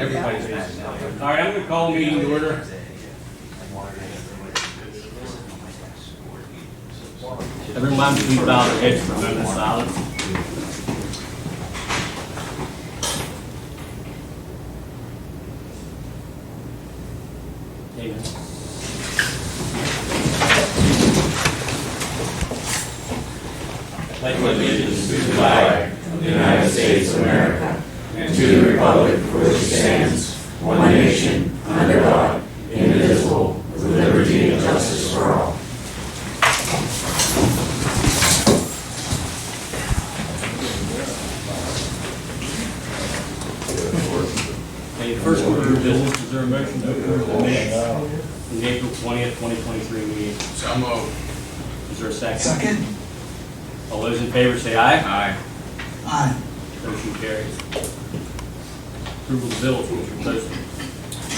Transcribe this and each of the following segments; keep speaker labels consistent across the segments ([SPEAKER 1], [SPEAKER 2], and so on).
[SPEAKER 1] Everybody's busy. All right, I'm going to call the meeting to order. Everyone, please bow their heads for a moment of silence. Amen. Pledge allegiance to the flag of the United States of America and to the republic for which it stands, one nation, under God, indivisible, with liberty and justice for all. Okay, the first order of business, is there a motion to approve the minutes from the April 20th, 2023 meeting?
[SPEAKER 2] So moved.
[SPEAKER 1] Is there a second?
[SPEAKER 3] Second.
[SPEAKER 1] All those in favor say aye.
[SPEAKER 2] Aye.
[SPEAKER 3] Aye.
[SPEAKER 1] Motion carries. Approval of bills, Mr. Poston.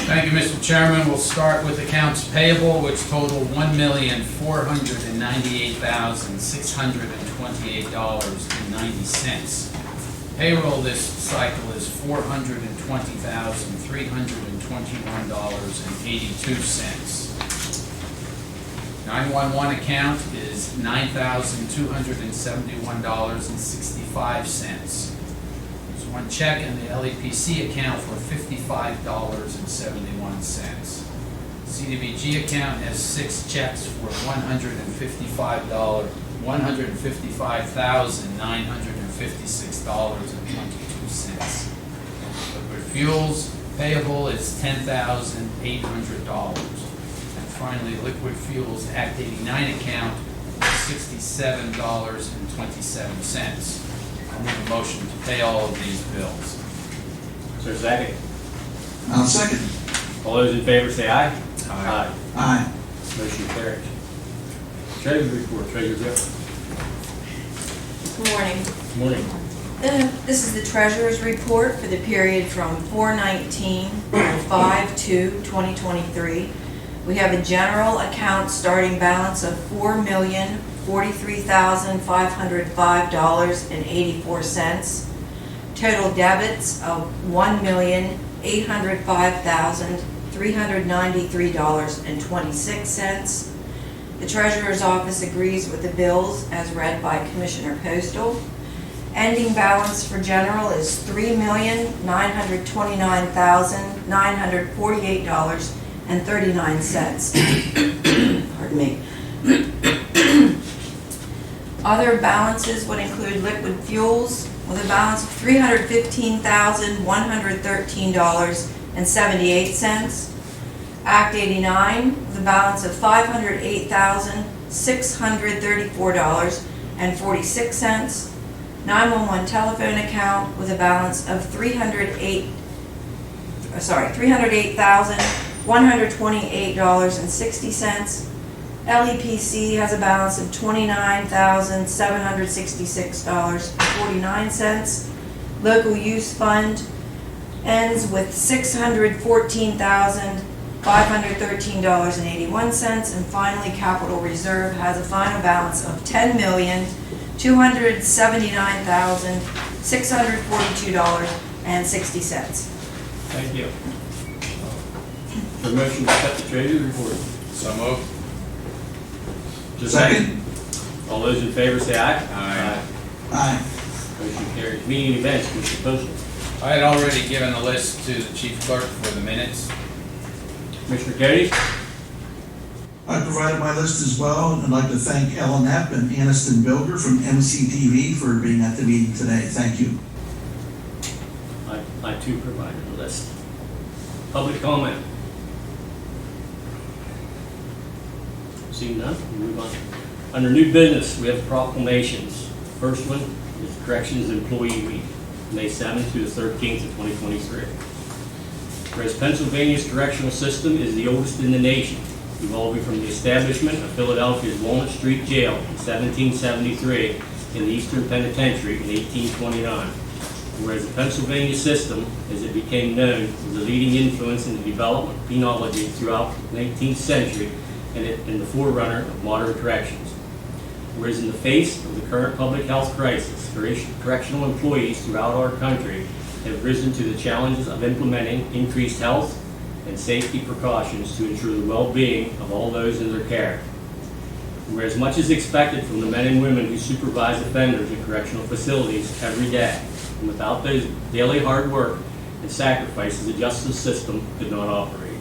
[SPEAKER 2] Thank you, Mr. Chairman. We'll start with accounts payable, which total $1,498,628.90. Payroll this cycle is $420,321.82. 911 account is $9,271.65. There's one check in the LEPC account for $55.71. CDBG account has 6 checks for $155,956.22. Liquid fuels payable is $10,800. And finally, liquid fuels Act 89 account is $67.27. I'll make a motion to pay all of these bills.
[SPEAKER 1] Is there a second?
[SPEAKER 3] I'll second.
[SPEAKER 1] All those in favor say aye.
[SPEAKER 2] Aye.
[SPEAKER 3] Aye.
[SPEAKER 1] Motion carries. Treasury report, Treasurer Gifford.
[SPEAKER 4] Good morning.
[SPEAKER 1] Good morning.
[SPEAKER 4] This is the treasurer's report for the period from 4/19/5/2023. We have a general account starting balance of $4,043,505.84. Total debits of $1,805,393.26. The treasurer's office agrees with the bills as read by Commissioner Postal. Ending balance for general is $3,929,948.39. Pardon me. Other balances would include liquid fuels with a balance of $315,113.78. Act 89 with a balance of $508,634.46. 911 telephone account with a balance of $308,128.60. LEPC has a balance of $29,766.49. Local use fund ends with $614,513.81. And finally, capital reserve has a final balance of $10,279,642.60.
[SPEAKER 1] Thank you. The motion to accept the treasury report.
[SPEAKER 2] So moved.
[SPEAKER 1] Just a
[SPEAKER 3] Second.
[SPEAKER 1] All those in favor say aye.
[SPEAKER 2] Aye.
[SPEAKER 3] Aye.
[SPEAKER 1] Motion carries. Meeting events, Mr. Postal.
[SPEAKER 2] I had already given a list to the chief clerk for the minutes.
[SPEAKER 1] Commissioner Cody?
[SPEAKER 3] I provided my list as well, and I'd like to thank Ellen Knapp and Aniston Bilger from MCTV for being at the meeting today. Thank you.
[SPEAKER 1] I too provided a list. Public comment. Seeing none, we'll move on. Under new business, we have proclamations. First one is Corrections Employee Week, May 7th through the 13th of 2023. Whereas Pennsylvania's correctional system is the oldest in the nation, evolving from the establishment of Philadelphia's Walnut Street Jail in 1773 in the Eastern Penitentiary in 1829. Whereas the Pennsylvania system, as it became known, was a leading influence in the development of penology throughout the 19th century and the forerunner of modern corrections. Whereas in the face of the current public health crisis, correctional employees throughout our country have risen to the challenges of implementing increased health and safety precautions to ensure the well-being of all those in their care. Whereas much is expected from the men and women who supervise offenders in correctional facilities every day, and without those daily hard work and sacrifices, the justice system could not operate.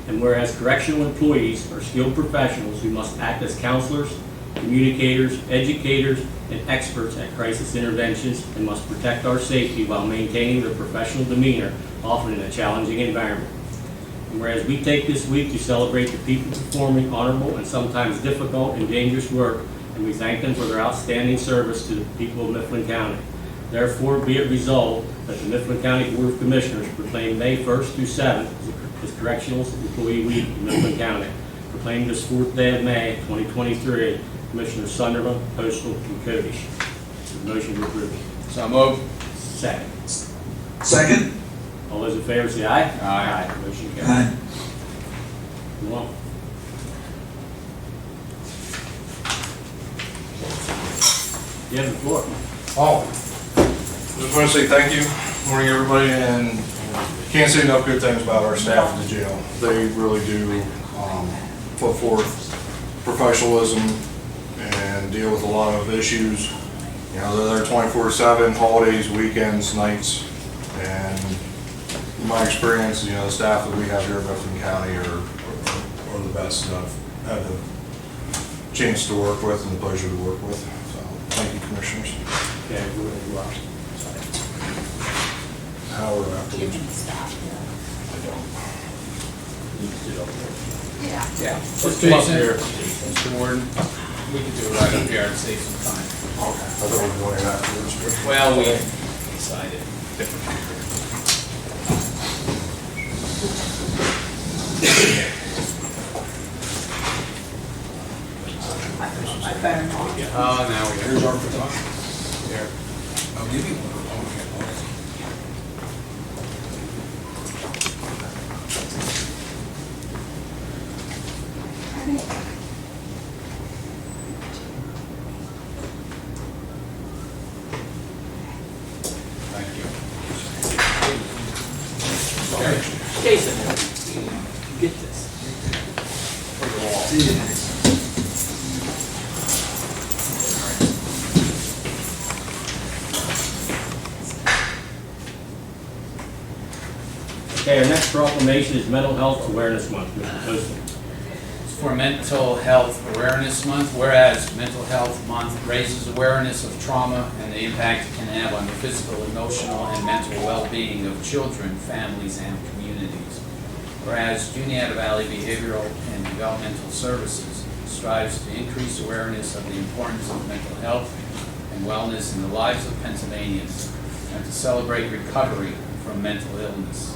[SPEAKER 1] And whereas correctional employees are skilled professionals who must act as counselors, communicators, educators, and experts at crisis interventions and must protect our safety while maintaining their professional demeanor, often in a challenging environment. And whereas we take this week to celebrate the people performing honorable and sometimes difficult and dangerous work, and we thank them for their outstanding service to the people of Mifflin County. Therefore, be it resolved that the Mifflin County Board of Commissioners proclaim May 1st through 7th as Correctional Employee Week in Mifflin County. Proclaim this 4th day of May, 2023, Commissioners Sunderland, Postal, and Codish. Motion to approve.
[SPEAKER 5] So moved.
[SPEAKER 1] Second.
[SPEAKER 3] Second?
[SPEAKER 1] All those in favor say aye.
[SPEAKER 5] Aye.
[SPEAKER 1] Motion carries.
[SPEAKER 3] Aye.
[SPEAKER 1] Go on. You have the floor.
[SPEAKER 6] Oh, just want to say thank you. Morning, everybody, and can't say enough good things about our staff at the jail. They really do put forth professionalism and deal with a lot of issues. You know, they're there 24/7, holidays, weekends, nights, and in my experience, you know, the staff that we have here in Mifflin County are the best that I've had the chance to work with and the pleasure to work with. So, thank you, Commissioners.
[SPEAKER 1] Okay, go ahead, you are.
[SPEAKER 6] Howard after.
[SPEAKER 5] I don't.
[SPEAKER 1] You can sit up there.
[SPEAKER 5] Yeah.
[SPEAKER 1] Let's come up
[SPEAKER 5] Jason,
[SPEAKER 1] here.
[SPEAKER 5] Mr. Warden, we can do it right up here and save some time.
[SPEAKER 6] Okay. I thought we were going afterwards, but.
[SPEAKER 5] Well, we decided differently.
[SPEAKER 7] I better not.
[SPEAKER 5] Oh, now we
[SPEAKER 6] Here's
[SPEAKER 5] are.
[SPEAKER 6] our photographer.
[SPEAKER 5] Here.
[SPEAKER 6] I'll give you one.
[SPEAKER 5] Thank you.
[SPEAKER 1] Jason, get this. Okay, our next proclamation is Mental Health Awareness Month. Mr. Poston.
[SPEAKER 2] For Mental Health Awareness Month, whereas Mental Health Month raises awareness of trauma and the impact it can have on the physical, emotional, and mental well-being of children, families, and communities. Whereas Juniata Valley Behavioral and Developmental Services strives to increase awareness of the importance of mental health and wellness in the lives of Pennsylvanians and to celebrate recovery from mental illness.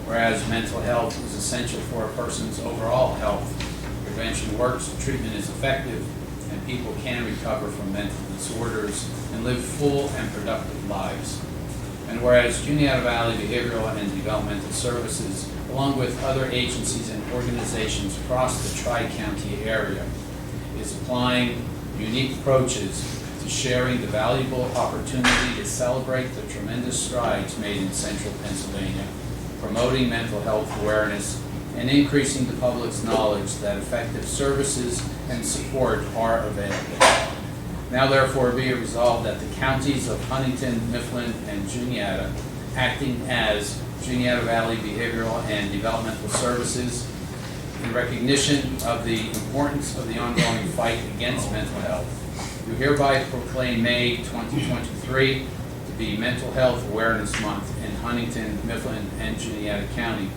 [SPEAKER 2] Whereas mental health is essential for a person's overall health, prevention works, treatment is effective, and people can recover from mental disorders and live full and productive lives. And whereas Juniata Valley Behavioral and Developmental Services, along with other agencies and organizations across the Tri-County area, is applying unique approaches to sharing the valuable opportunity to celebrate the tremendous strides made in central Pennsylvania, promoting mental health awareness, and increasing the public's knowledge that effective services and support are available. Now therefore be it resolved that the counties of Huntington, Mifflin, and Juniata, acting as Juniata Valley Behavioral and Developmental Services, in recognition of the importance of the ongoing fight against mental health, do hereby proclaim May 2023 to be Mental Health Awareness Month in Huntington, Mifflin, and Juniata County,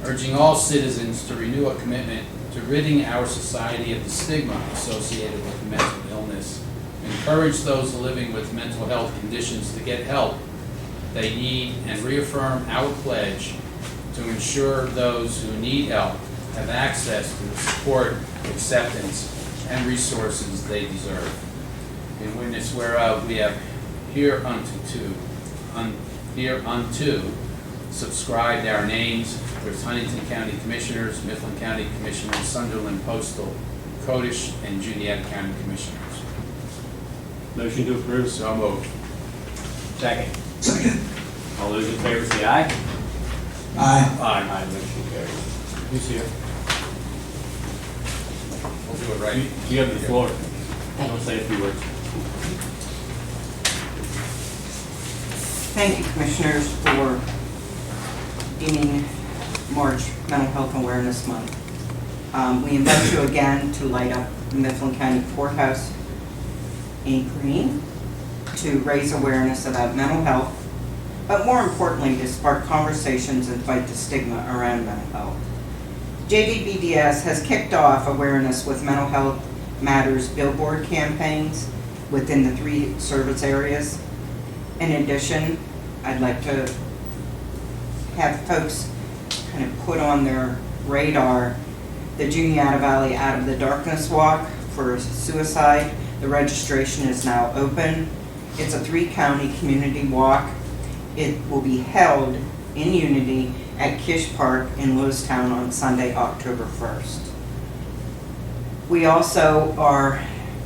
[SPEAKER 2] urging all citizens to renew a commitment to ridding our society of the stigma associated with mental illness, encourage those living with mental health conditions to get help they need, and reaffirm our pledge to ensure those who need help have access to the support, acceptance, and resources they deserve. In witness whereof we have hereunto subscribed our names with Huntington County Commissioners, Mifflin County Commissioners, Sunderland Postal, Codish, and Juniata County Commissioners.
[SPEAKER 1] Motion to approve.
[SPEAKER 5] So moved.
[SPEAKER 1] Second.
[SPEAKER 3] Second?
[SPEAKER 1] All those in favor say aye.
[SPEAKER 3] Aye.
[SPEAKER 1] Aye, motion carries.
[SPEAKER 5] Who's here? We'll do it right.
[SPEAKER 1] You have the floor. Don't say a few words.
[SPEAKER 7] Thank you, Commissioners, for deeming March Mental Health Awareness Month. We invite you again to light up the Mifflin County Courthouse in green to raise awareness about mental health, but more importantly, to spark conversations and fight the stigma around mental health. JVBDS has kicked off awareness with mental health matters billboard campaigns within the 3 service areas. In addition, I'd like to have folks kind of put on their radar the Juniata Valley Out of the Darkness Walk for suicide. The registration is now open. It's a 3-county community walk. It will be held in Unity at Kish Park in Lewistown on Sunday, October 1st. We also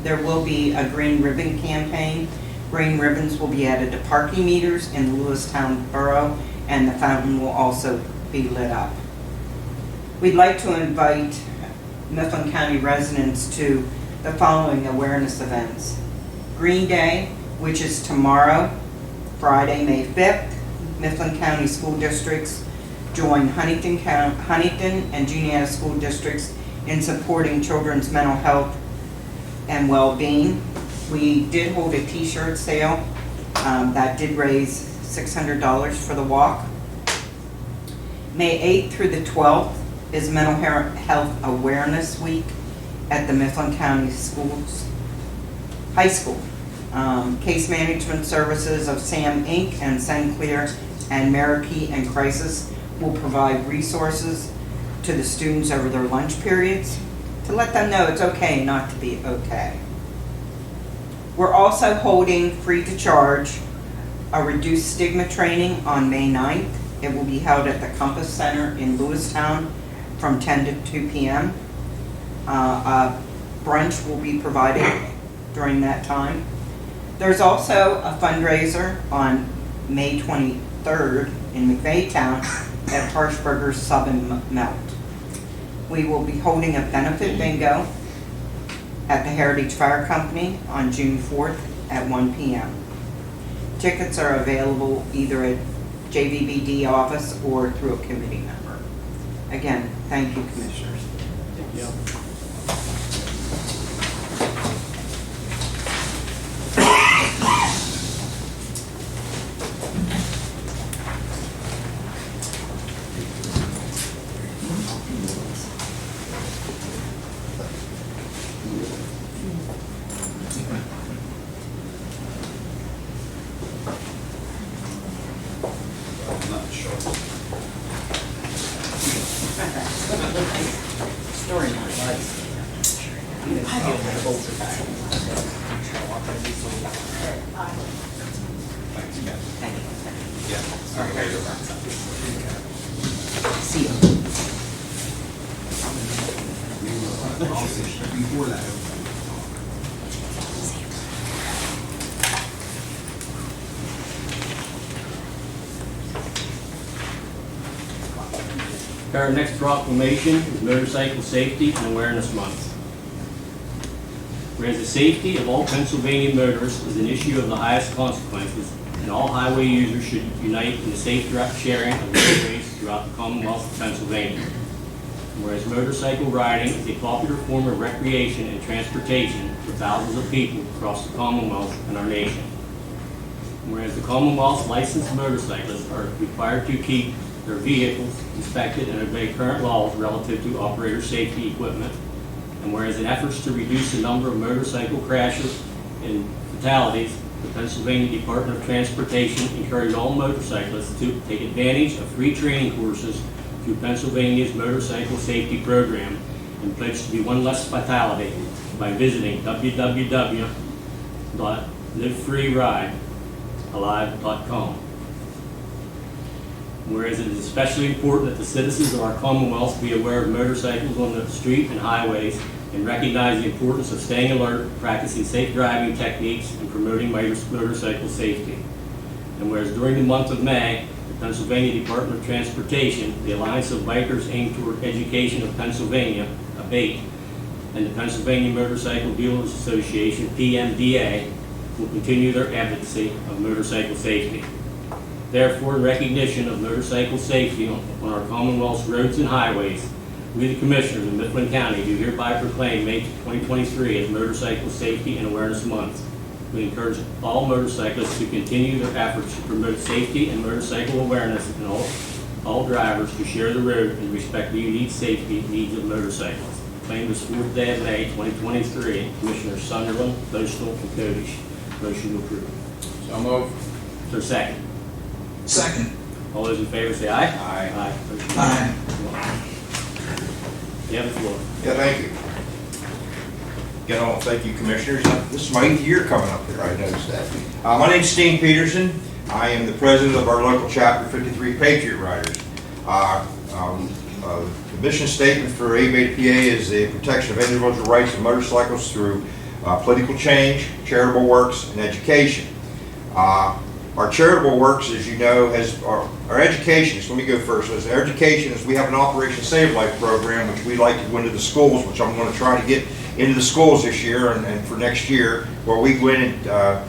[SPEAKER 7] there will be a green ribbon campaign. Green ribbons will be added to parking meters in the Lewistown Borough, and the fountain will also be lit up. We'd like to invite Mifflin County residents to the following awareness events. Green Day, which is tomorrow, Friday, May 5th. Mifflin County school districts join Huntington and Juniata school districts in supporting children's mental health and well-being. We did hold a t-shirt sale that did raise $600 for the walk. May 8th through the 12th is Mental Health Awareness Week at the Mifflin County Schools High School. Case Management Services of SAM Inc. and Sinclair and Marikey and Crisis will provide resources to the students over their lunch periods to let them know it's okay not to be okay. We're also holding free to charge a reduced stigma training on May 9th. It will be held at the Compass Center in Lewistown from 10 to 2 p.m. A brunch will be provided during that time. There's also a fundraiser on May 23rd in McVeigh-town at Harshberger's Sub and Melt. We will be holding a benefit bingo at the Heritage Fire Company on June 4th at 1 p.m. Tickets are available either at JVBD office or through a committee member. Again, thank you, Commissioners.
[SPEAKER 1] Yeah.
[SPEAKER 7] Story night. See you.
[SPEAKER 8] Before that.
[SPEAKER 1] Our next proclamation is Motorcycle Safety and Awareness Month. Whereas the safety of all Pennsylvania motorists is an issue of the highest consequences, and all highway users should unite in the safe sharing of roadways throughout the Commonwealth of Pennsylvania. Whereas motorcycle riding is a popular form of recreation and transportation for thousands of people across the Commonwealth and our nation. Whereas the Commonwealth's licensed motorcyclists are required to keep their vehicles inspected and obey current laws relative to operator safety equipment. And whereas in efforts to reduce the number of motorcycle crashes and fatalities, the Pennsylvania Department of Transportation encouraged all motorcyclists to take advantage of free training courses through Pennsylvania's motorcycle safety program and pledge to be one less fatality by visiting www.livefreeridealive.com. Whereas it is especially important that the citizens of our Commonwealth be aware of motorcycles on the street and highways and recognize the importance of staying alert, practicing safe driving techniques, and promoting motorcycle safety. And whereas during the month of May, the Pennsylvania Department of Transportation, the Alliance of Bikers Aimed Toward Education of Pennsylvania, ABATE, and the Pennsylvania Motorcycle Dealers Association, PMDA, will continue their advocacy of motorcycle safety. Therefore, in recognition of motorcycle safety on our Commonwealth's roads and highways, we, the Commissioners of Mifflin County, do hereby proclaim May 2023 as Motorcycle Safety and Awareness Month. We encourage all motorcyclists to continue their efforts to promote safety and motorcycle awareness, and all drivers to share the road and respect the unique safety needs of motorcycles. Claim this 4th day of May 2023, Commissioners Sunderland, Postal, and Codish. Motion to approve.
[SPEAKER 2] So moved.
[SPEAKER 1] Is there a second?
[SPEAKER 3] Second.
[SPEAKER 1] All those in favor say aye.
[SPEAKER 2] Aye.
[SPEAKER 1] Aye. Motion
[SPEAKER 3] Aye.
[SPEAKER 1] carries. You have the floor.
[SPEAKER 8] Yeah, thank you. Again, I want to thank you, Commissioners. This is my 8th year coming up here, I noticed that. My name's Steen Peterson. I am the president of our local chapter 53 Patriot Riders. The mission statement for ABATE PA is the protection of individual rights of motorcycles through political change, charitable works, and education. Our charitable works, as you know, has our education. So let me go first. As our education is, we have an Operation Save Life program, which we like to go into the schools, which I'm going to try to get into the schools this year and for next year, where we go in and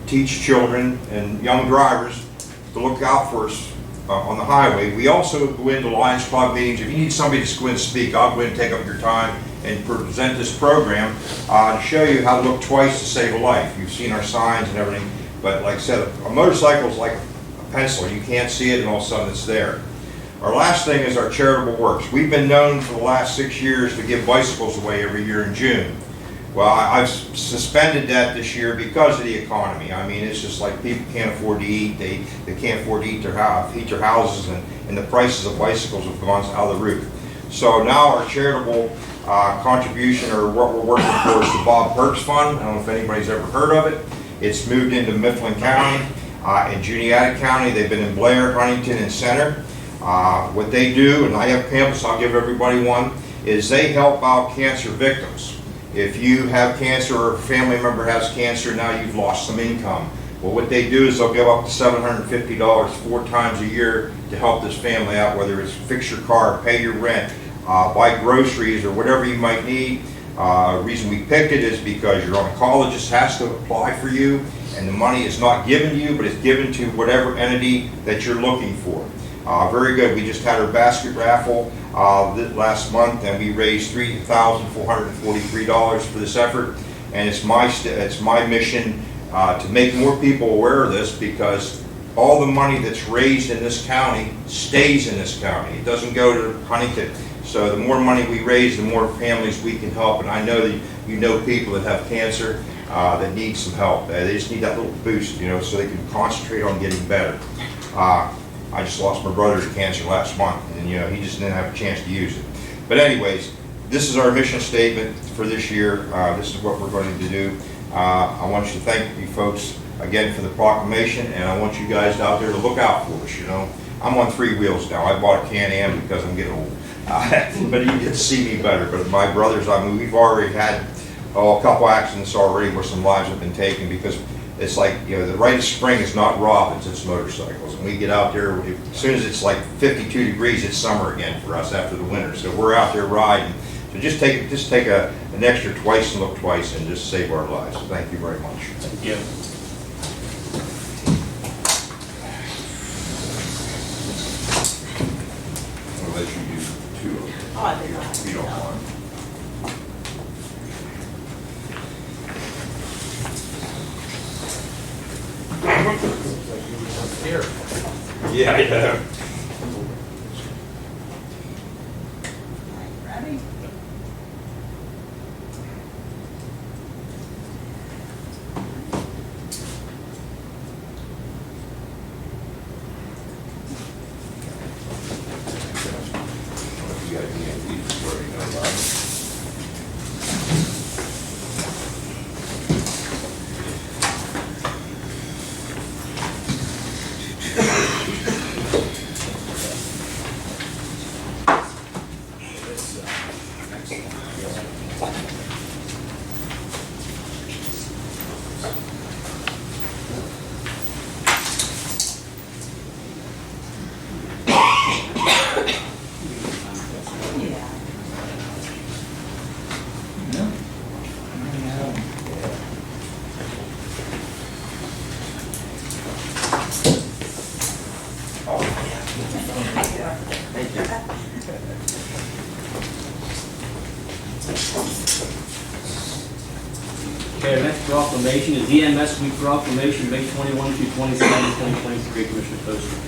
[SPEAKER 8] teach children and young drivers to look out for us on the highway. We also go into Lions Club meetings. If you need somebody to go in and speak, I'll go in and take up your time and present this program to show you how to look twice to save a life. You've seen our signs and everything, but like I said, a motorcycle is like a pencil. You can't see it and all of a sudden it's there. Our last thing is our charitable works. We've been known for the last 6 years to give bicycles away every year in June. Well, I've suspended that this year because of the economy. I mean, it's just like people can't afford to eat. They can't afford to heat their houses, and the prices of bicycles have gone out of the roof. So now our charitable contribution, or what we're working for, is the Bob Perks Fund. I don't know if anybody's ever heard of it. It's moved into Mifflin County and Juniata County. They've been in Blair, Huntington, and Center. What they do, and I have pamphlets, I'll give everybody one, is they help out cancer victims. If you have cancer or a family member has cancer, now you've lost some income. Well, what they do is they'll give up to $750 4 times a year to help this family out, whether it's fix your car, pay your rent, buy groceries, or whatever you might need. The reason we picked it is because your oncologist has to apply for you, and the money is not given to you, but it's given to whatever entity that you're looking for. Very good. We just had our basket raffle last month, and we raised $3,443 for this effort. And it's my mission to make more people aware of this, because all the money that's raised in this county stays in this county. It doesn't go to Huntington. So the more money we raise, the more families we can help. And I know that you know people that have cancer that need some help. They just need that little boost, so they can concentrate on getting better. I just lost my brother to cancer last month, and he just didn't have a chance to use it. But anyways, this is our mission statement for this year. This is what we're going to do. I want you to thank you folks again for the proclamation, and I want you guys out there to look out for us. I'm on 3 wheels now. I bought a Can-Am because I'm getting old, but you get to see me better. But my brothers, we've already had a couple accidents already where some lives have been taken, because it's like, the rite of spring is not robins, it's motorcycles. And we get out there, as soon as it's like 52 degrees, it's summer again for us after the winter. So we're out there riding. So just take an extra twice and look twice and just save our lives. So thank you very much.
[SPEAKER 1] Thank you.
[SPEAKER 8] I'll let you do 2 of them.
[SPEAKER 9] Oh, I did not.
[SPEAKER 8] If you don't mind.
[SPEAKER 2] Here.
[SPEAKER 8] Yeah, I know.
[SPEAKER 9] Ready?
[SPEAKER 8] You got any of these already know about it.
[SPEAKER 1] Okay, our next proclamation is EMS Week proclamation, May 21 through 27, 2023, Commissioner Postle.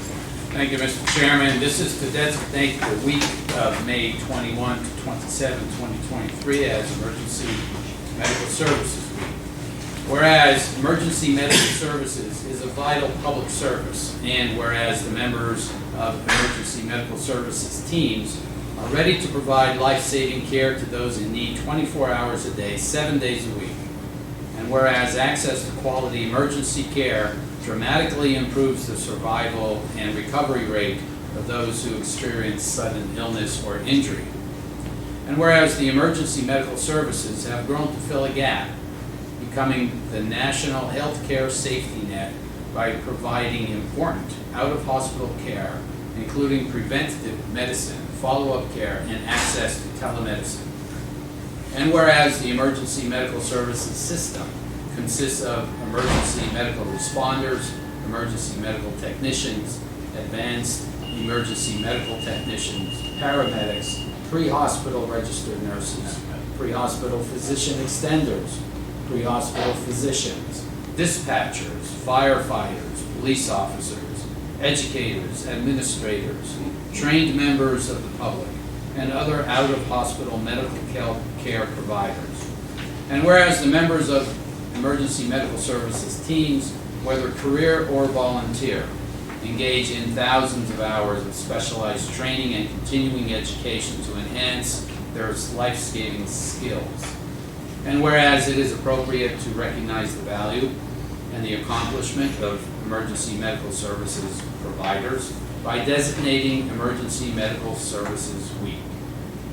[SPEAKER 2] Thank you, Mr. Chairman. This is to designate the week of May 21 to 27, 2023 as Emergency Medical Services Week. Whereas emergency medical services is a vital public service, and whereas the members of emergency medical services teams are ready to provide life-saving care to those in need 24 hours a day, 7 days a week. And whereas access to quality emergency care dramatically improves the survival and recovery rate of those who experience sudden illness or injury. And whereas the emergency medical services have grown to fill a gap, becoming the national healthcare safety net by providing important out-of-hospital care, including preventative medicine, follow-up care, and access to telemedicine. And whereas the emergency medical services system consists of emergency medical responders, emergency medical technicians, advanced emergency medical technicians, paramedics, pre-hospital registered nurses, pre-hospital physician extenders, pre-hospital physicians, dispatchers, firefighters, police officers, educators, administrators, trained members of the public, and other out-of-hospital medical care providers. And whereas the members of emergency medical services teams, whether career or volunteer, engage in thousands of hours of specialized training and continuing education to enhance their life-saving skills. And whereas it is appropriate to recognize the value and the accomplishment of emergency medical services providers by designating Emergency Medical Services Week.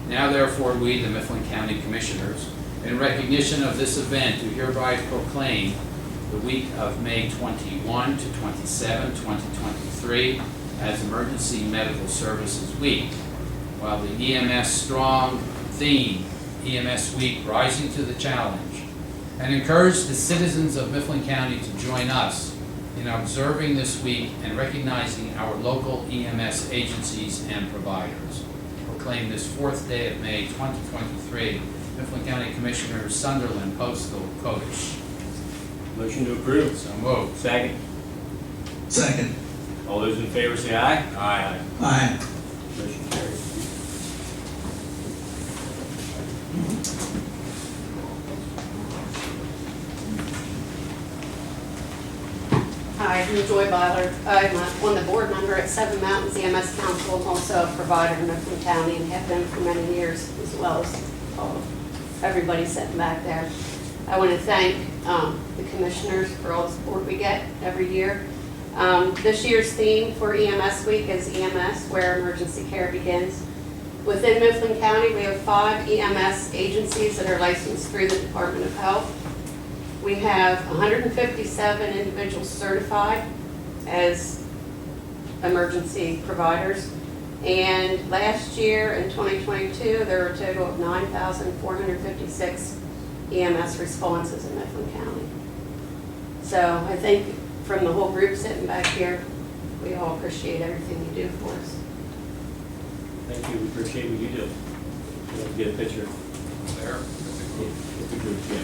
[SPEAKER 2] Now therefore we, the Mifflin County Commissioners, in recognition of this event, do hereby proclaim the week of May 21 to 27, 2023 as Emergency Medical Services Week, while the EMS Strong theme, EMS Week Rising to the Challenge, and encourage the citizens of Mifflin County to join us in observing this week and recognizing our local EMS agencies and providers. Proclaim this 4th day of May 2023, Mifflin County Commissioners Sunderland, Postal, Kodesh.
[SPEAKER 1] Motion to approve.
[SPEAKER 2] So moved.
[SPEAKER 1] Second.
[SPEAKER 3] Second.
[SPEAKER 1] All those in favor say aye.
[SPEAKER 2] Aye.
[SPEAKER 3] Aye.
[SPEAKER 1] Motion carries.
[SPEAKER 9] Hi, I'm Joy Butler. I'm on the board member at Seven Mountains EMS Council. I'm also a provider in Mifflin County and have been for many years, as well as everybody sitting back there. I want to thank the commissioners for all the support we get every year. This year's theme for EMS Week is EMS, where emergency care begins. Within Mifflin County, we have 5 EMS agencies that are licensed through the Department of Health. We have 157 individuals certified as emergency providers. And last year, in 2022, there were a total of 9,456 EMS responses in Mifflin County. So I think from the whole group sitting back here, we all appreciate everything you do for us.
[SPEAKER 1] Thank you. We appreciate what you do. Let's get a picture.
[SPEAKER 2] There.
[SPEAKER 1] With the group, yeah.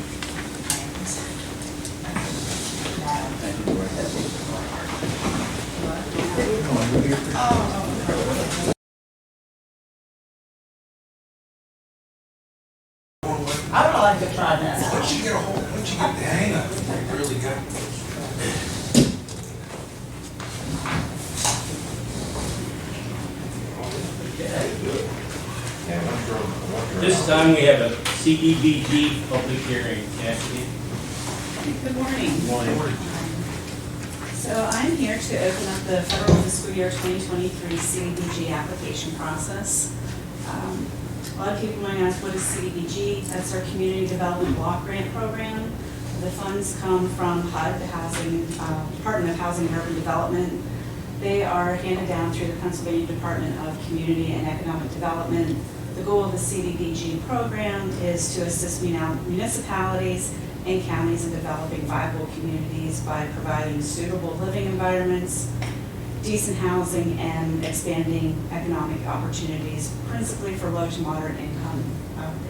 [SPEAKER 10] I would like to try that.
[SPEAKER 6] Once you get the hang of it, you really got it.
[SPEAKER 1] This time we have a CDBG public hearing. Cassidy?
[SPEAKER 11] Good morning.
[SPEAKER 1] Good morning.
[SPEAKER 11] So I'm here to open up the federal fiscal year 2023 CDBG application process. A lot of people might ask, what is CDBG? That's our Community Development Block Grant Program. The funds come from HUD, the Department of Housing and Urban Development. They are handed down through the Pennsylvania Department of Community and Economic Development. The goal of the CDBG program is to assist municipalities and counties in developing viable communities by providing suitable living environments, decent housing, and expanding economic opportunities, principally for low to moderate income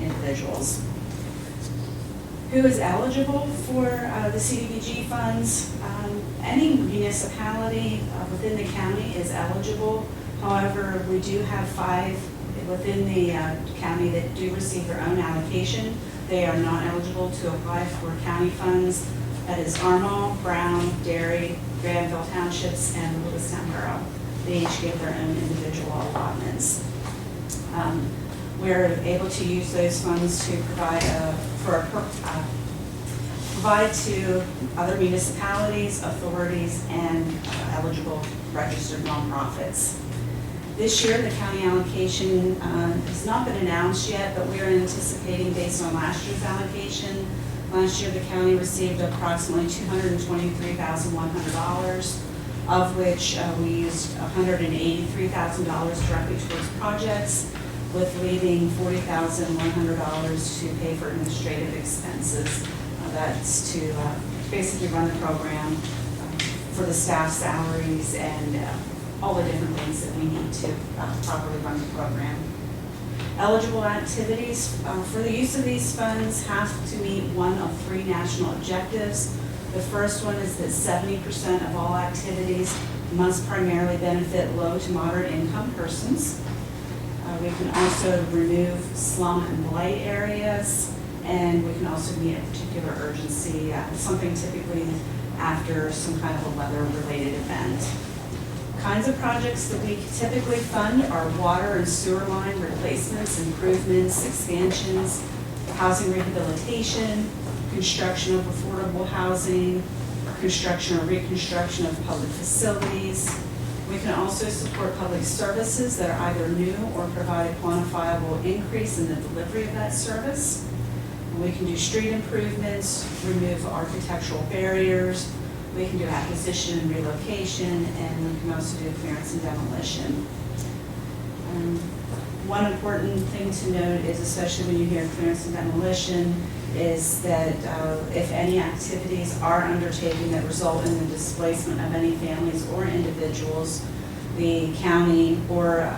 [SPEAKER 11] individuals. individuals. Who is eligible for the CDBG funds? Any municipality within the county is eligible. However, we do have 5 within the county that do receive their own allocation. They are not eligible to apply for county funds. That is Armagh, Brown, Derry, Granville Townships, and Lewistown Borough. They each get their own individual allotments. We're able to use those funds to provide to other municipalities, authorities, and eligible registered nonprofits. This year, the county allocation has not been announced yet, but we are anticipating based on last year's allocation. Last year, the county received approximately $223,100, of which we used $183,000 directly towards projects, with leaving $40,100 to pay for administrative expenses. That's to basically run the program for the staff salaries and all the different things that we need to properly run the program. Eligible activities for the use of these funds have to meet one of 3 national objectives. The first one is that 70% of all activities must primarily benefit low to moderate income persons. We can also remove slum and blight areas, and we can also meet a particular urgency, something typically after some kind of a weather-related event. Kinds of projects that we typically fund are water and sewer line replacements, improvements, expansions, housing rehabilitation, construction of affordable housing, construction or reconstruction of public facilities. We can also support public services that are either new or provide a quantifiable increase in the delivery of that service. We can do street improvements, remove architectural barriers. We can do acquisition and relocation, and we can also do clearance and demolition. One important thing to note is, especially when you hear clearance and demolition, is that if any activities are undertaken that result in the displacement of any families or individuals, the county or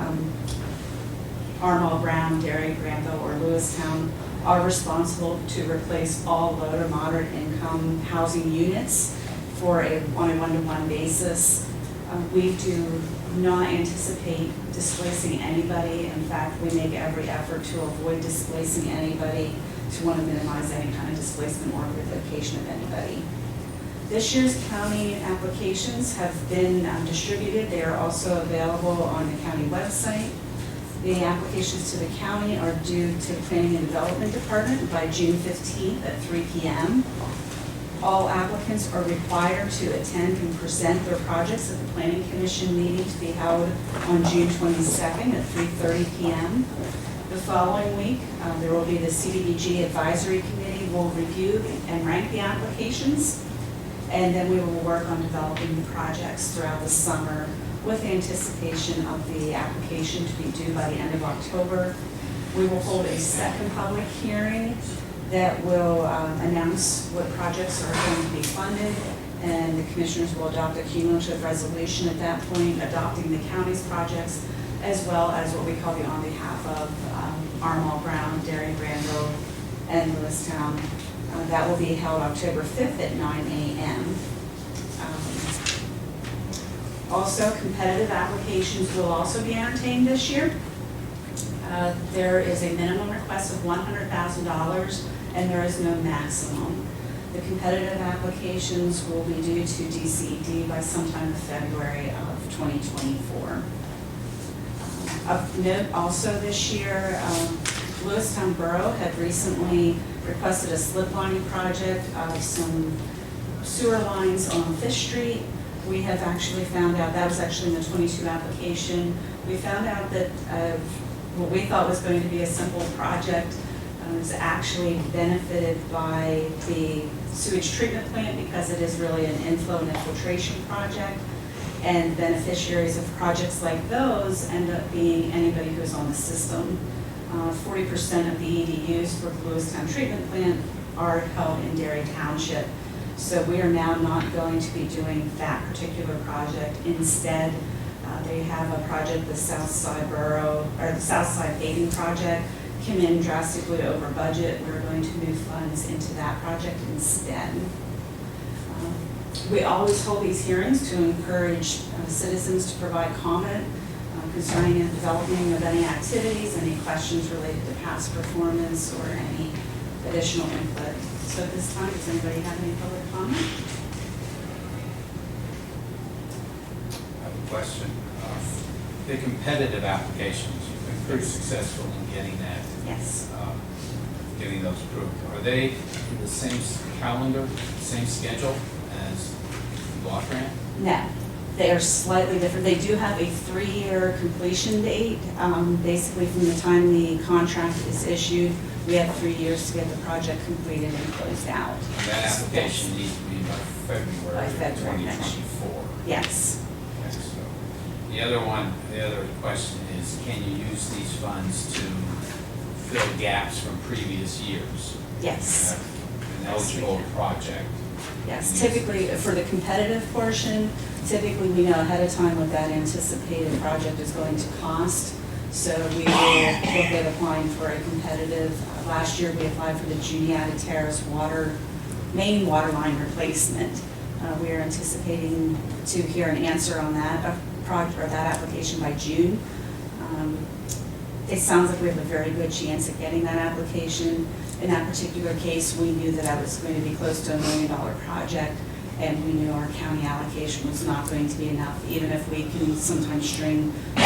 [SPEAKER 11] Armagh, Brown, Derry, Granville, or Lewistown are responsible to replace all low to moderate income housing units on a one-to-one basis. We do not anticipate displacing anybody. In fact, we make every effort to avoid displacing anybody, to want to minimize any kind of displacement or relocation of anybody. This year's county applications have been distributed. They are also available on the county website. The applications to the county are due to the Planning and Development Department by June 15th at 3 p.m. All applicants are required to attend and present their projects at the Planning Commission meeting to be held on June 22nd at 3:30 p.m. The following week, there will be the CDBG Advisory Committee will review and rank the applications, and then we will work on developing the projects throughout the summer with anticipation of the application to be due by the end of October. We will hold a second public hearing that will announce what projects are going to be funded, and the commissioners will adopt a cumulative resolution at that point, adopting the county's projects, as well as what we call the on behalf of Armagh, Brown, Derry, Granville, and Lewistown. That will be held October 5th at 9 a.m. Also, competitive applications will also be entertained this year. There is a minimum request of $100,000, and there is no maximum. The competitive applications will be due to DCED by sometime in February of 2024. Of note also this year, Lewistown Borough had recently requested a slip lining project of some sewer lines on 5th Street. We have actually found out, that was actually in the 22 application, we found out that what we thought was going to be a simple project is actually benefited by the sewage treatment plant, because it is really an inflow and infiltration project, and beneficiaries of projects like those end up being anybody who's on the system. 40% of the EDUs for the Lewistown treatment plant are held in Derry Township. So we are now not going to be doing that particular project. Instead, they have a project, the Southside Borough, or the Southside Paving Project, come in drastically over budget, we're going to move funds into that project instead. We always hold these hearings to encourage citizens to provide comment concerning the developing of any activities, any questions related to past performance, or any additional input. So at this time, does anybody have any public comment?
[SPEAKER 2] I have a question. The competitive applications, you've been pretty successful in getting that,
[SPEAKER 11] Yes.
[SPEAKER 2] getting those approved. Are they in the same calendar, same schedule as the block grant?
[SPEAKER 11] No, they are slightly different. They do have a 3-year completion date. Basically, from the time the contract is issued, we have 3 years to get the project completed and closed out.
[SPEAKER 2] And that application needs to be by February
[SPEAKER 11] By
[SPEAKER 2] of
[SPEAKER 11] February next year.
[SPEAKER 2] 2024.
[SPEAKER 11] Yes,
[SPEAKER 2] Okay, so the other question is, can you use these funds to fill gaps from previous years?
[SPEAKER 11] yes,
[SPEAKER 2] An eligible project.
[SPEAKER 11] yes. Typically, for the competitive portion, typically we know ahead of time what that anticipated project is going to cost. So we will look at applying for a competitive. Last year, we applied for the Juniata Terrace main water line replacement. We are anticipating to hear an answer on that project or that application by June. It sounds like we have a very good chance of getting that application. In that particular case, we knew that that was going to be close to $1 million project, and we knew our county allocation was not going to be enough, even if we can sometimes string 2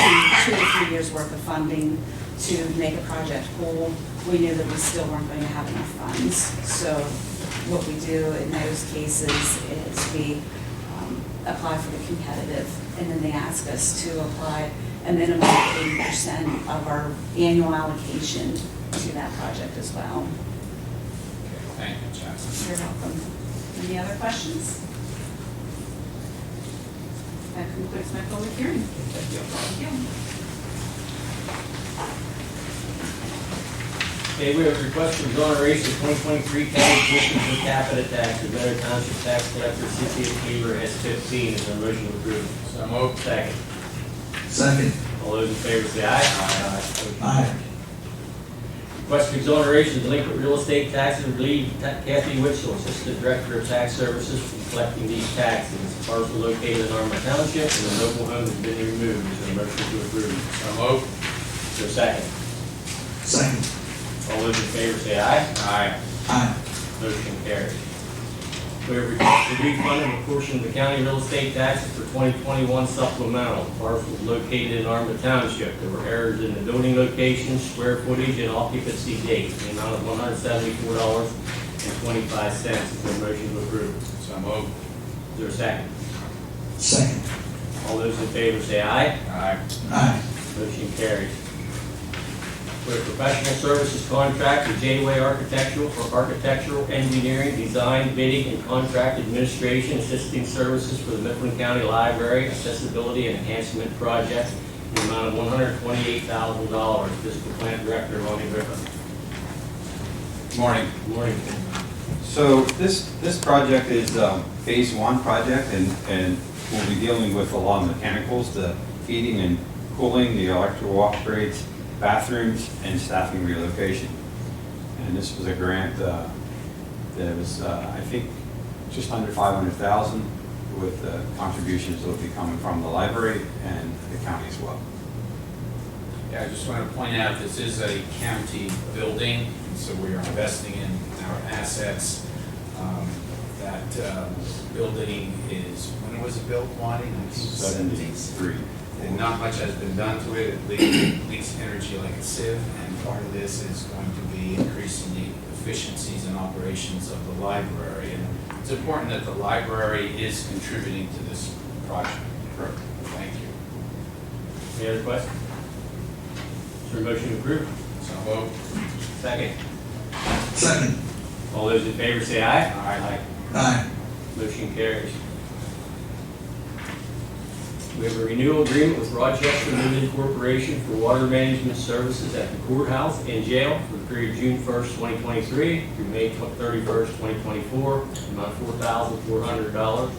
[SPEAKER 11] to 3 years worth of funding to make a project whole. We knew that we still weren't going to have enough funds. So what we do in those cases is we apply for the competitive, and then they ask us to apply a minimum of 80% of our annual allocation to that project as well.
[SPEAKER 2] Okay, thank you, Jackson.
[SPEAKER 11] You're welcome. Any other questions? That concludes my public hearing. Thank you.
[SPEAKER 1] Okay, we have a request for exoneration of 2023 county tuition per capita tax, the Better Township Tax Collector, City of Cleaver, S15. Is there a motion to approve?
[SPEAKER 2] So moved.
[SPEAKER 1] Second.
[SPEAKER 3] Second.
[SPEAKER 1] All those in favor say aye.
[SPEAKER 3] Aye.
[SPEAKER 1] Request for exoneration of delinquent real estate taxes, relieve Kathy Witzel, Assistant Director of Tax Services, from collecting these taxes. Parcel located in Armour Township, and the mobile home has been removed. Is there a motion to approve?
[SPEAKER 2] So moved.
[SPEAKER 1] Is there a second?
[SPEAKER 3] Second.
[SPEAKER 1] All those in favor say aye.
[SPEAKER 2] Aye.
[SPEAKER 3] Aye.
[SPEAKER 1] Motion carries. We have requested refund of a portion of the county real estate taxes for 2021 supplemental. Parcels located in Armour Township. There were errors in the building location, square footage, and occupancy date. The amount of $174.25. Is there a motion to approve?
[SPEAKER 2] So moved.
[SPEAKER 1] Is there a second?
[SPEAKER 3] Second.
[SPEAKER 1] All those in favor say aye.
[SPEAKER 2] Aye.
[SPEAKER 3] Aye.
[SPEAKER 1] Motion carries. For a professional services contract with J-Way Architectural for architectural, engineering, design, bidding, and contract administration assisting services for the Mifflin County Library Accessibility and Enhancement Project in the amount of $128,000. Fiscal Plant Director Ronnie Griffin.
[SPEAKER 12] Morning.
[SPEAKER 1] Good morning.
[SPEAKER 12] So this project is phase 1 project, and we'll be dealing with a lot of mechanicals, the heating and cooling, the electrical upgrades, bathrooms, and staffing relocation. And this was a grant that was, I think, just under $500,000 with contributions that will be coming from the library and the county as well.
[SPEAKER 2] Yeah, I just want to point out, this is a county building, so we are investing in our assets. That building is, when was it built, Lonnie?
[SPEAKER 12] 1973.
[SPEAKER 2] And not much has been done to it. It leaks energy like a sieve, and part of this is going to be increasing the efficiencies and operations of the library. And it's important that the library is contributing to this project.
[SPEAKER 12] Correct.
[SPEAKER 2] Thank you.
[SPEAKER 1] Any other questions? Is there a motion to approve?
[SPEAKER 2] So moved.
[SPEAKER 1] Second.
[SPEAKER 3] Second.
[SPEAKER 1] All those in favor say aye.
[SPEAKER 2] Aye.
[SPEAKER 3] Aye.
[SPEAKER 1] Motion carries. We have a renewal agreement with Rochester Limited Corporation for water management services at the courthouse and jail for the period June 1st, 2023 through May 31st, 2024, amount $4,400.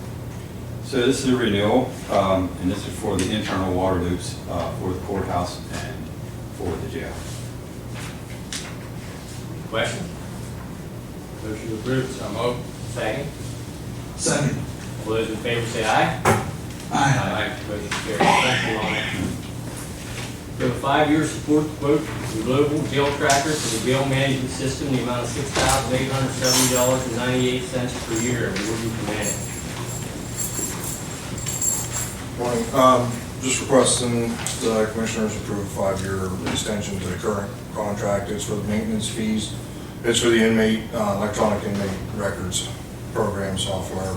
[SPEAKER 12] So this is a renewal, and this is for the internal water loops for the courthouse and for the jail.
[SPEAKER 1] questions? Motion approved.
[SPEAKER 2] So moved.
[SPEAKER 1] Second.
[SPEAKER 3] Second.
[SPEAKER 1] All those in favor say aye.
[SPEAKER 3] Aye.
[SPEAKER 1] Motion carries. Thank you, Lana. We have a 5-year support quote from Global Jail Tracker for the jail management system in the amount of $6,870.98 per year. Awarding to manage.
[SPEAKER 6] Morning. Just requesting the commissioners approve a 5-year extension to the current contract. It's for the maintenance fees. It's for the inmate, electronic inmate records program software.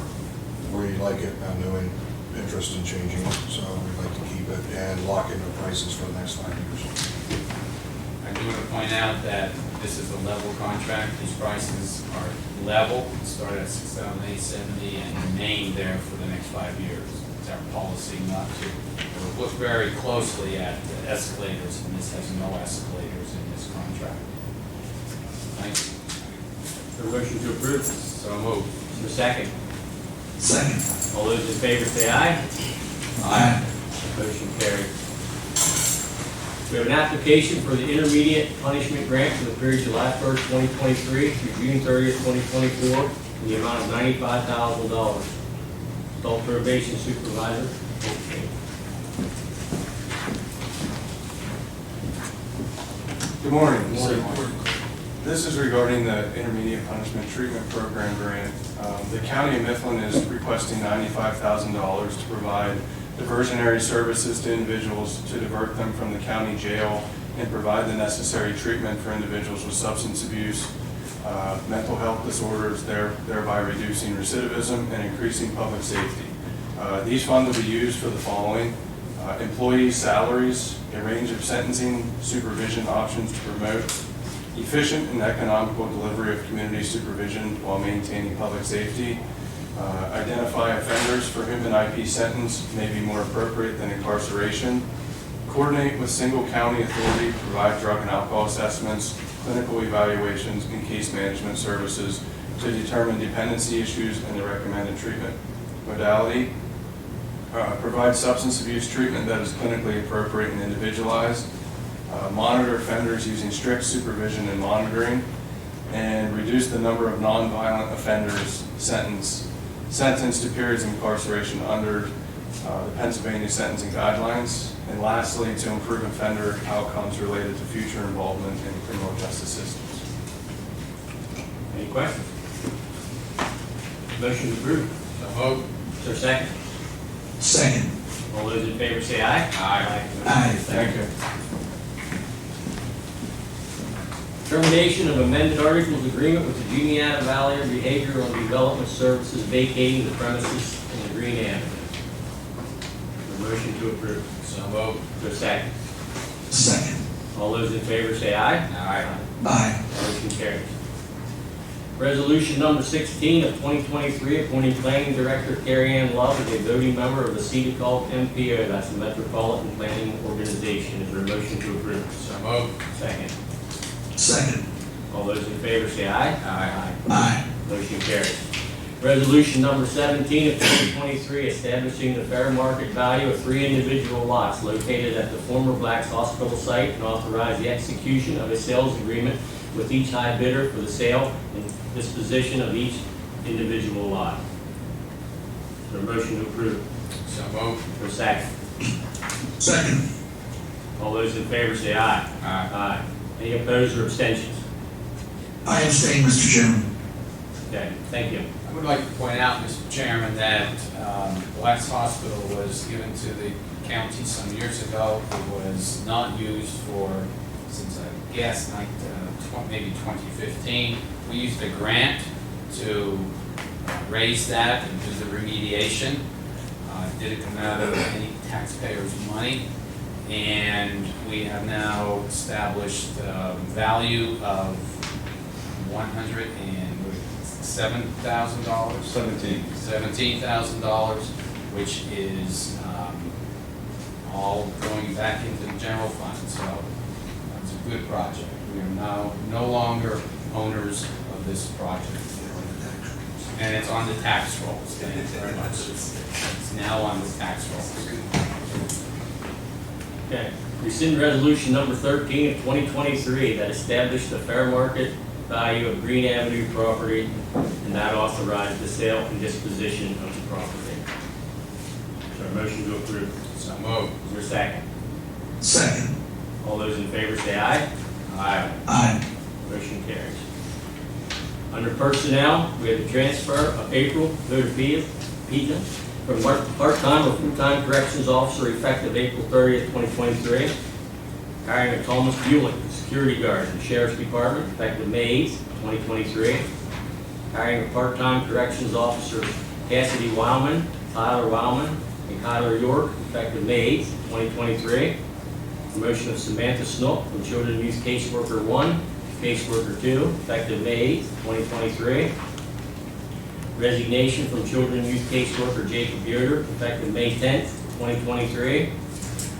[SPEAKER 6] We like it, no interest in changing it, so we'd like to keep it and lock in the prices for the next 5 years.
[SPEAKER 2] I do want to point out that this is a level contract. These prices are level, start at $6,870 and remain there for the next 5 years. It's our policy not to. We'll look very closely at the escalators, and this has no escalators in this contract. Thank you.
[SPEAKER 1] Is there a motion to approve?
[SPEAKER 2] So moved.
[SPEAKER 1] Is there a second?
[SPEAKER 3] Second.
[SPEAKER 1] All those in favor say aye.
[SPEAKER 3] Aye.
[SPEAKER 1] Motion carried. We have an application for the intermediate punishment grant for the period July 1st, 2023 through June 30th, 2024 in the amount of $95,000. Adult probation supervisor. Okay.
[SPEAKER 13] Good morning.
[SPEAKER 1] Good morning.
[SPEAKER 13] This is regarding the Intermediate Punishment Treatment Program grant. The County of Mifflin is requesting $95,000 to provide diversionary services to individuals to divert them from the county jail and provide the necessary treatment for individuals with substance abuse, mental health disorders, thereby reducing recidivism and increasing public safety. These funds will be used for the following: employee salaries, a range of sentencing supervision options to promote efficient and economical delivery of community supervision while maintaining public safety, identify offenders for whom an IP sentence may be more appropriate than incarceration, coordinate with single county authority to provide drug and alcohol assessments, clinical evaluations, and case management services to determine dependency issues and the recommended treatment modality, provide substance abuse treatment that is clinically appropriate and individualized, monitor offenders using strict supervision and monitoring, and reduce the number of nonviolent offenders sentenced to periods of incarceration under the Pennsylvania sentencing guidelines, and lastly, to improve offender outcomes related to future involvement in criminal justice systems.
[SPEAKER 1] Any questions? Motion approved.
[SPEAKER 2] So moved.
[SPEAKER 1] Is there a second?
[SPEAKER 3] Second.
[SPEAKER 1] All those in favor say aye.
[SPEAKER 2] Aye.
[SPEAKER 3] Aye.
[SPEAKER 13] Thank you.
[SPEAKER 1] Termination of amended articles agreement with the Juniata Valley Behavioral and Development Services vacating the premises in the Green Avenue. A motion to approve.
[SPEAKER 2] So moved.
[SPEAKER 1] Is there a second?
[SPEAKER 3] Second.
[SPEAKER 1] All those in favor say aye.
[SPEAKER 2] Aye.
[SPEAKER 3] Aye.
[SPEAKER 1] Motion carries. Resolution number 16 of 2023, appointing Planning Director Carrie Ann Love as a voting member of the CEDACOG MPO, that's the Metropolitan Planning Organization. Is there a motion to approve?
[SPEAKER 2] So moved.
[SPEAKER 1] Second.
[SPEAKER 3] Second.
[SPEAKER 1] All those in favor say aye.
[SPEAKER 2] Aye.
[SPEAKER 3] Aye.
[SPEAKER 1] Motion carries. Resolution number 17 of 2023, establishing the fair market value of 3 individual lots located at the former Blacks Hospital site, and authorize the execution of a sales agreement with each high bidder for the sale and disposition of each individual lot. Is there a motion to approve?
[SPEAKER 2] So moved.
[SPEAKER 1] For a second.
[SPEAKER 3] Second.
[SPEAKER 1] All those in favor say aye.
[SPEAKER 2] Aye.
[SPEAKER 1] Aye. Any opposed or abstentions?
[SPEAKER 3] I abstain, Mr. Chairman.
[SPEAKER 1] Okay, thank you.
[SPEAKER 2] I would like to point out, Mr. Chairman, that Blacks Hospital was given to the county some years ago. It was not used for, since I guess, maybe 2015. We used a grant to raise that and do the remediation. Didn't come out of any taxpayers' money. And we have now established value of $17,000, which is all going back into the general fund. So it's a good project. We are now no longer owners of this project. And it's on the tax rolls. Thank you very much. It's now on the tax rolls.
[SPEAKER 1] Okay. Rescind resolution number 13 of 2023 that established the fair market value of Green Avenue property and not authorize the sale and disposition of the property. Is there a motion to approve?
[SPEAKER 2] So moved.
[SPEAKER 1] Is there a second?
[SPEAKER 3] Second.
[SPEAKER 1] All those in favor say aye.
[SPEAKER 2] Aye.
[SPEAKER 3] Aye.
[SPEAKER 1] Motion carries. Under personnel, we have the transfer of April Peta from part-time or full-time corrections officer effective April 30th, 2023. Hiring of Thomas Buick, security guard in the Sheriff's Department, effective May 8th, 2023. Hiring of part-time corrections officers Cassidy Wildman, Tyler Wildman, and Kyler York, effective May 8th, 2023. Promotion of Samantha Snook from Children and Youth Caseworker 1 to Caseworker 2, effective May 8th, 2023. Resignation from Children and Youth Caseworker Jacob Yoder, effective May 10th, 2023.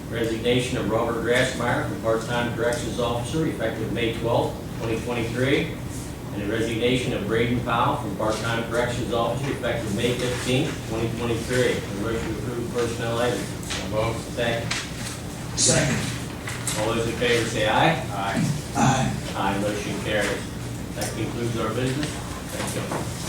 [SPEAKER 1] Resignation of Robert Grassmeyer from part-time corrections officer, effective May 12th, 2023. And the resignation of Braden Powell from part-time corrections officer, effective May 15th, 2023. A motion to approve personnel items.
[SPEAKER 2] So moved.
[SPEAKER 1] Second.
[SPEAKER 3] Second.
[SPEAKER 1] All those in favor say aye.
[SPEAKER 2] Aye.
[SPEAKER 3] Aye.
[SPEAKER 1] Aye, motion carries. That concludes our business. Thank you.